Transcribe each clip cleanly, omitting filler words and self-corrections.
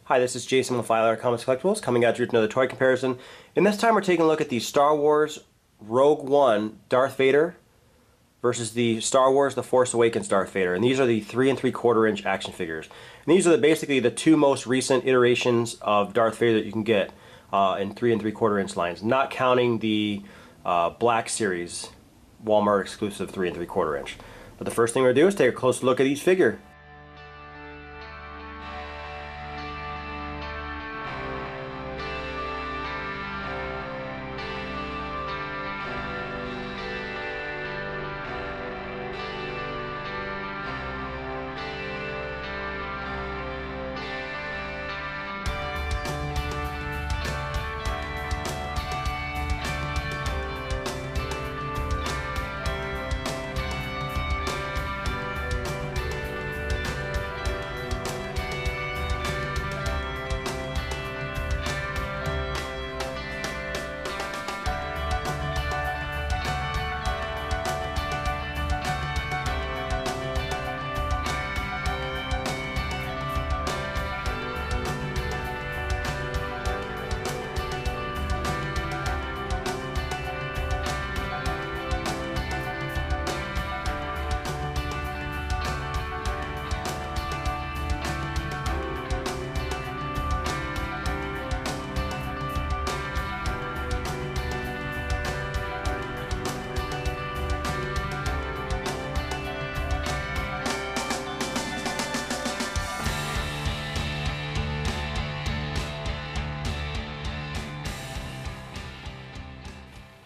Hi, this is Jason with Violator Comics Collectibles coming at you with another toy comparison. And this time we're taking a look at the Star Wars Rogue One Darth Vader versus the Star Wars The Force Awakens Darth Vader. And these are the 3 3/4 inch action figures. And these are basically the two most recent iterations of Darth Vader that you can get in 3 3/4 inch lines, not counting the Black Series Walmart exclusive 3 3/4 inch. But the first thing we're going to do is take a close look at each figure.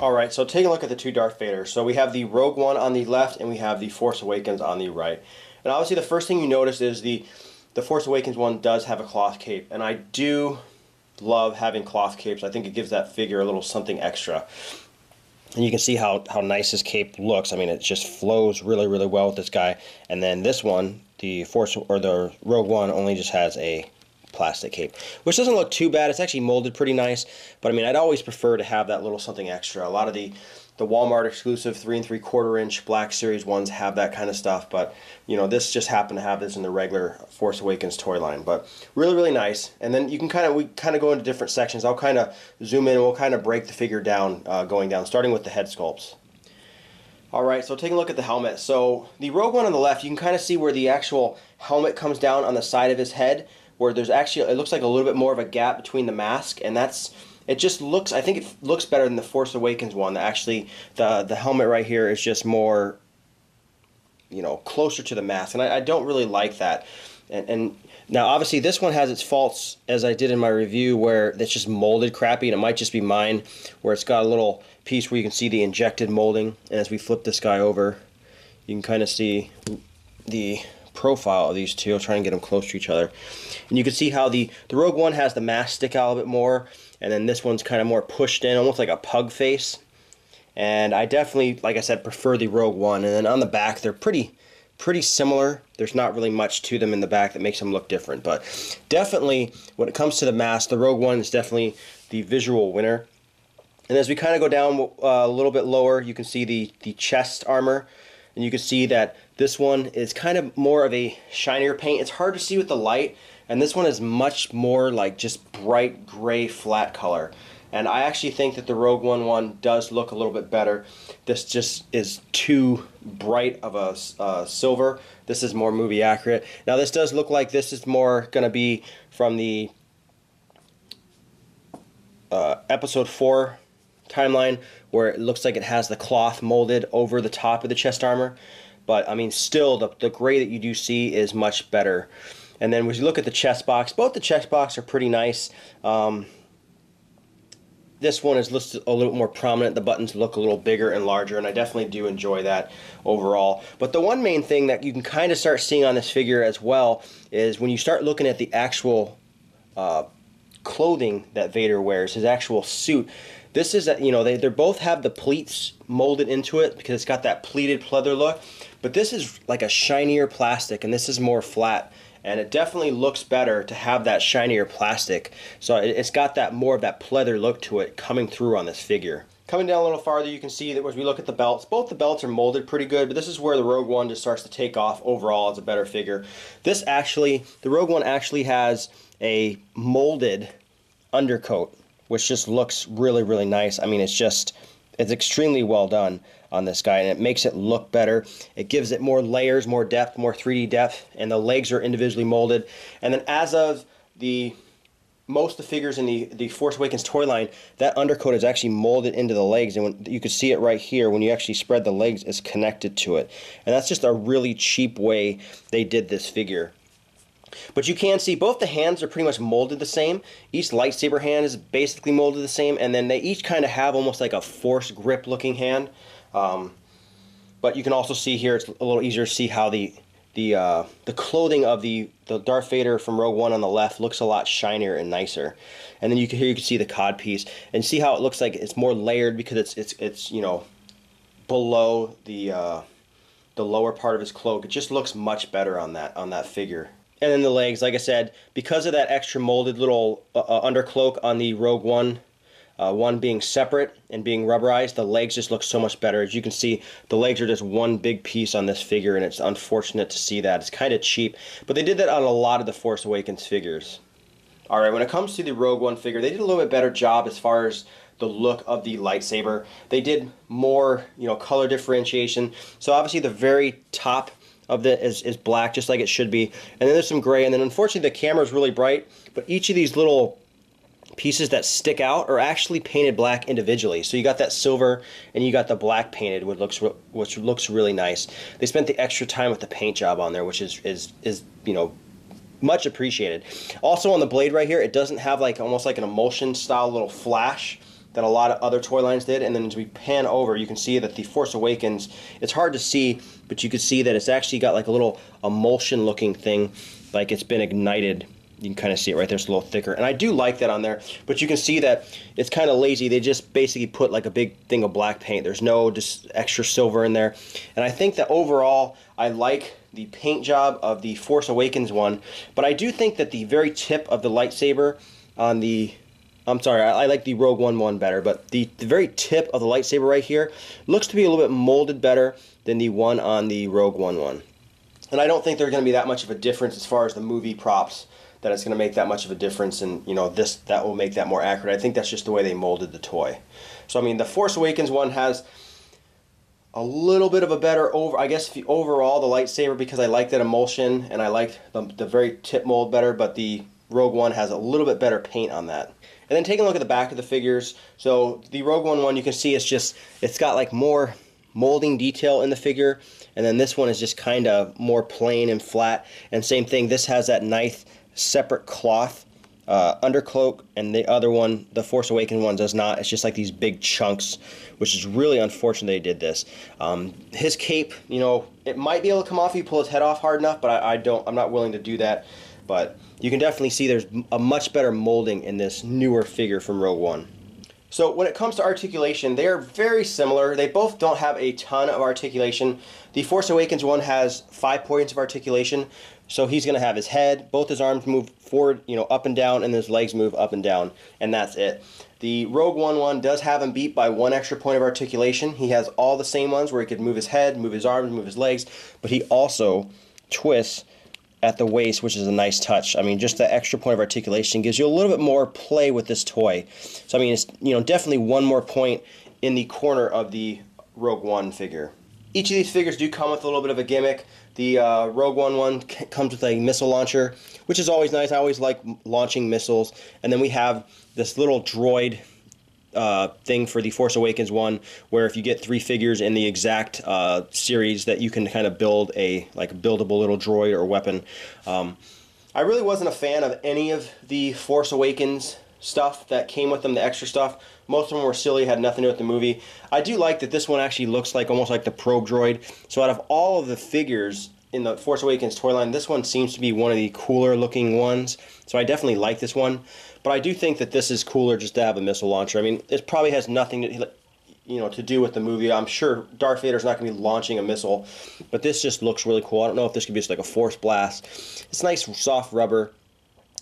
Alright, so taking a look at the two Darth Vaders. So we have the Rogue One on the left and we have the Force Awakens on the right. And obviously the first thing you notice is the Force Awakens one does have a cloth cape. And I do love having cloth capes. I think it gives that figure a little something extra. And you can see how nice his cape looks. I mean, it just flows really, really well with this guy. And then this one, the Rogue One, only just has a plastic cape, which doesn't look too bad. It's actually molded pretty nice, but I mean, I'd always prefer to have that little something extra. A lot of the Walmart exclusive 3 3/4 inch Black Series ones have that kind of stuff, but you know, this just happened to have this in the regular Force Awakens toy line. But really, really nice. And then you can we kind of go into different sections. I'll kind of zoom in and we'll kind of break the figure down, going down, starting with the head sculpts. Alright, so taking a look at the helmet. So the Rogue One on the left, you can kind of see where the actual helmet comes down on the side of his head, where there's actually, it looks like a little bit more of a gap between the mask, and it just looks, I think it looks better than the Force Awakens one. Actually, the helmet right here is just more, you know, closer to the mask, and I don't really like that. And now obviously this one has its faults, as I did in my review, where it's just molded crappy, and it might just be mine, where it's got a little piece where you can see the injected molding, and as we flip this guy over, you can kind of see the profile of these two. I'll try and get them close to each other, and you can see how the Rogue One has the mask stick out a bit more, and then this one's kind of more pushed in, almost like a pug face. And I definitely, like I said, prefer the Rogue One. And then on the back, they're pretty similar. There's not really much to them in the back that makes them look different, but definitely when it comes to the mask, the Rogue One is definitely the visual winner. And as we kind of go down a little bit lower, you can see the chest armor, and you can see that this one is kind of more of a shinier paint. It's hard to see with the light, and this one is much more like just bright gray flat color. And I actually think that the Rogue One does look a little bit better. This just is too bright of a silver. This is more movie accurate. Now this does look like this is more going to be from the Episode 4 timeline, where it looks like it has the cloth molded over the top of the chest armor. But I mean, still the gray that you do see is much better. And then when you look at the chest box, both the chest box are pretty nice. This one is listed a little more prominent. The buttons look a little bigger and larger, and I definitely do enjoy that overall. But the one main thing that you can kind of start seeing on this figure as well is when you start looking at the actual clothing that Vader wears, his actual suit. This is, you know, they both have the pleats molded into it because it's got that pleated pleather look. But this is like a shinier plastic, and this is more flat. And it definitely looks better to have that shinier plastic. So it's got that more of that pleather look to it coming through on this figure. Coming down a little farther, you can see that as we look at the belts, both the belts are molded pretty good, but this is where the Rogue One just starts to take off overall as a better figure. This actually, the Rogue One actually has a molded undercoat, which just looks really, really nice. I mean, it's extremely well done on this guy, and it makes it look better. It gives it more layers, more depth, more 3D depth, and the legs are individually molded. And then as of most of the figures in the Force Awakens toy line, that undercoat is actually molded into the legs, and you can see it right here. When you actually spread the legs, it's connected to it. And that's just a really cheap way they did this figure. But you can see both the hands are pretty much molded the same. Each lightsaber hand is basically molded the same, and then they each kind of have almost like a Force grip looking hand. But you can also see here, it's a little easier to see how the clothing of the Darth Vader from Rogue One on the left looks a lot shinier and nicer. And then you can see the cod piece and see how it looks like it's more layered because it's you know, below the lower part of his cloak. It just looks much better on that figure. And then the legs, like I said, because of that extra molded little undercloak on the Rogue One, one being separate and being rubberized, the legs just look so much better. As you can see, the legs are just one big piece on this figure, and it's unfortunate to see that. It's kind of cheap, but they did that on a lot of the Force Awakens figures. Alright, when it comes to the Rogue One figure, they did a little bit better job as far as the look of the lightsaber. They did more, you know, color differentiation. So obviously the very top of it is black, just like it should be, and then there's some gray, and then unfortunately the camera is really bright, but each of these little pieces that stick out are actually painted black individually. So you got that silver and you got the black painted, which looks really nice. They spent the extra time with the paint job on there, which is you know, much appreciated. Also on the blade right here, it doesn't have like almost like an emulsion style little flash that a lot of other toy lines did. And then as we pan over, you can see that the Force Awakens, it's hard to see, but you can see that it's actually got like a little emulsion looking thing, like it's been ignited. You can kind of see it right there, it's a little thicker. And I do like that on there, but you can see that it's kind of lazy. They just basically put like a big thing of black paint. There's no just extra silver in there. And I think that overall, I like the paint job of the Force Awakens one, but I do think that the very tip of the lightsaber on the, I'm sorry, I like the Rogue One better, but the very tip of the lightsaber right here looks to be a little bit molded better than the one on the Rogue One. And I don't think there's going to be that much of a difference as far as the movie props, that it's going to make that much of a difference, and you know, that will make that more accurate. I think that's just the way they molded the toy. So I mean, the Force Awakens one has a little bit of a better overall the lightsaber, because I like that emulsion and I like the very tip mold better, but the Rogue One has a little bit better paint on that. And then taking a look at the back of the figures, so the Rogue One you can see it's got like more molding detail in the figure, and then this one is just kind of more plain and flat. And same thing, this has that nice separate cloth undercloak, and the other one, the Force Awakens one, does not. It's just like these big chunks, which is really unfortunate they did this. His cape, you know, it might be able to come off if you pull his head off hard enough, but I'm not willing to do that. But you can definitely see there's a much better molding in this newer figure from Rogue One. So when it comes to articulation, they are very similar. They both don't have a ton of articulation. The Force Awakens one has 5 points of articulation. So he's going to have his head, both his arms move forward, you know, up and down, and his legs move up and down, and that's it. The Rogue One does have him beat by 1 extra point of articulation. He has all the same ones where he could move his head, move his arms, move his legs, but he also twists at the waist, which is a nice touch. I mean, just the extra point of articulation gives you a little bit more play with this toy. So I mean, it's, you know, definitely 1 more point in the corner of the Rogue One figure. Each of these figures do come with a little bit of a gimmick. The Rogue One comes with a missile launcher, which is always nice. I always like launching missiles. And then we have this little droid thing for the Force Awakens one, where if you get 3 figures in the exact series, that you can kind of build a buildable little droid or weapon. I really wasn't a fan of any of the Force Awakens stuff that came with them, the extra stuff. Most of them were silly, had nothing to do with the movie. I do like that this one actually looks like almost like the probe droid. So out of all of the figures in the Force Awakens toy line, this one seems to be one of the cooler looking ones. So I definitely like this one. But I do think that this is cooler just to have a missile launcher. I mean, it probably has nothing to, you know, to do with the movie. I'm sure Darth Vader's not going to be launching a missile, but this just looks really cool. I don't know if this could be just like a force blast. It's nice soft rubber,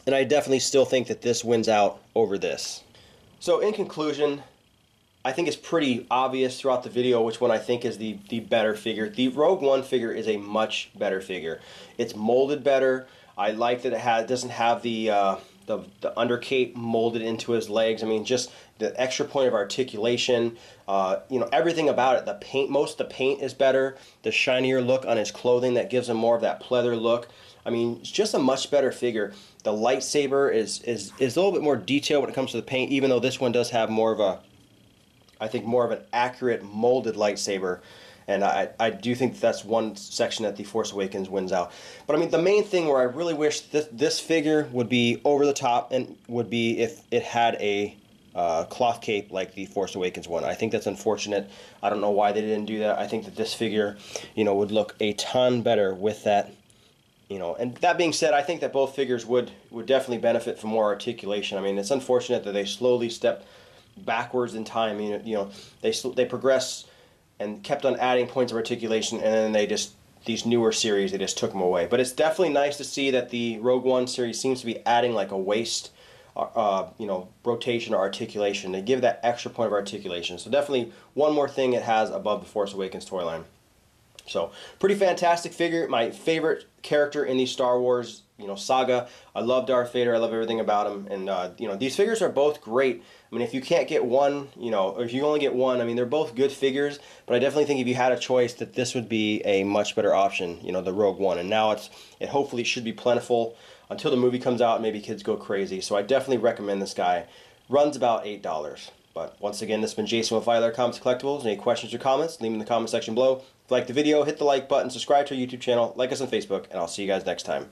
and I definitely still think that this wins out over this. So in conclusion, I think it's pretty obvious throughout the video which one I think is the better figure. The Rogue One figure is a much better figure. It's molded better. I like that it doesn't have the the undercape molded into his legs. I mean, just the extra point of articulation, you know, everything about it. The paint, most of the paint is better. The shinier look on his clothing that gives him more of that pleather look. I mean, it's just a much better figure. The lightsaber is a little bit more detailed when it comes to the paint, even though this one does have more of a, I think, more of an accurate molded lightsaber. And I do think that's one section that The Force Awakens wins out. But I mean, the main thing where I really wish this figure would be over the top and would be if it had a cloth cape like The Force Awakens one. I think that's unfortunate. I don't know why they didn't do that. I think that this figure, you know, would look a ton better with that. You know, and that being said, I think that both figures would definitely benefit from more articulation. I mean, it's unfortunate that they slowly step backwards in time. You know, they progress and kept on adding points of articulation, and then they just, these newer series, they just took them away. But it's definitely nice to see that the Rogue One series seems to be adding like a waist, you know, rotation or articulation. They give that extra point of articulation. So definitely one more thing it has above the Force Awakens toy line. So pretty fantastic figure. My favorite character in the Star Wars, you know, saga. I love Darth Vader. I love everything about him. And you know, these figures are both great. I mean, if you can't get one, you know, or if you only get one, I mean, they're both good figures. But I definitely think if you had a choice, that this would be a much better option. You know, the Rogue One. And now it hopefully should be plentiful until the movie comes out. Maybe kids go crazy. So I definitely recommend this guy. Runs about $8. But once again, this has been Jason with Violator Comics Collectibles. Any questions or comments, leave them in the comment section below. If you like the video, hit the like button, subscribe to our YouTube channel, like us on Facebook, and I'll see you guys next time.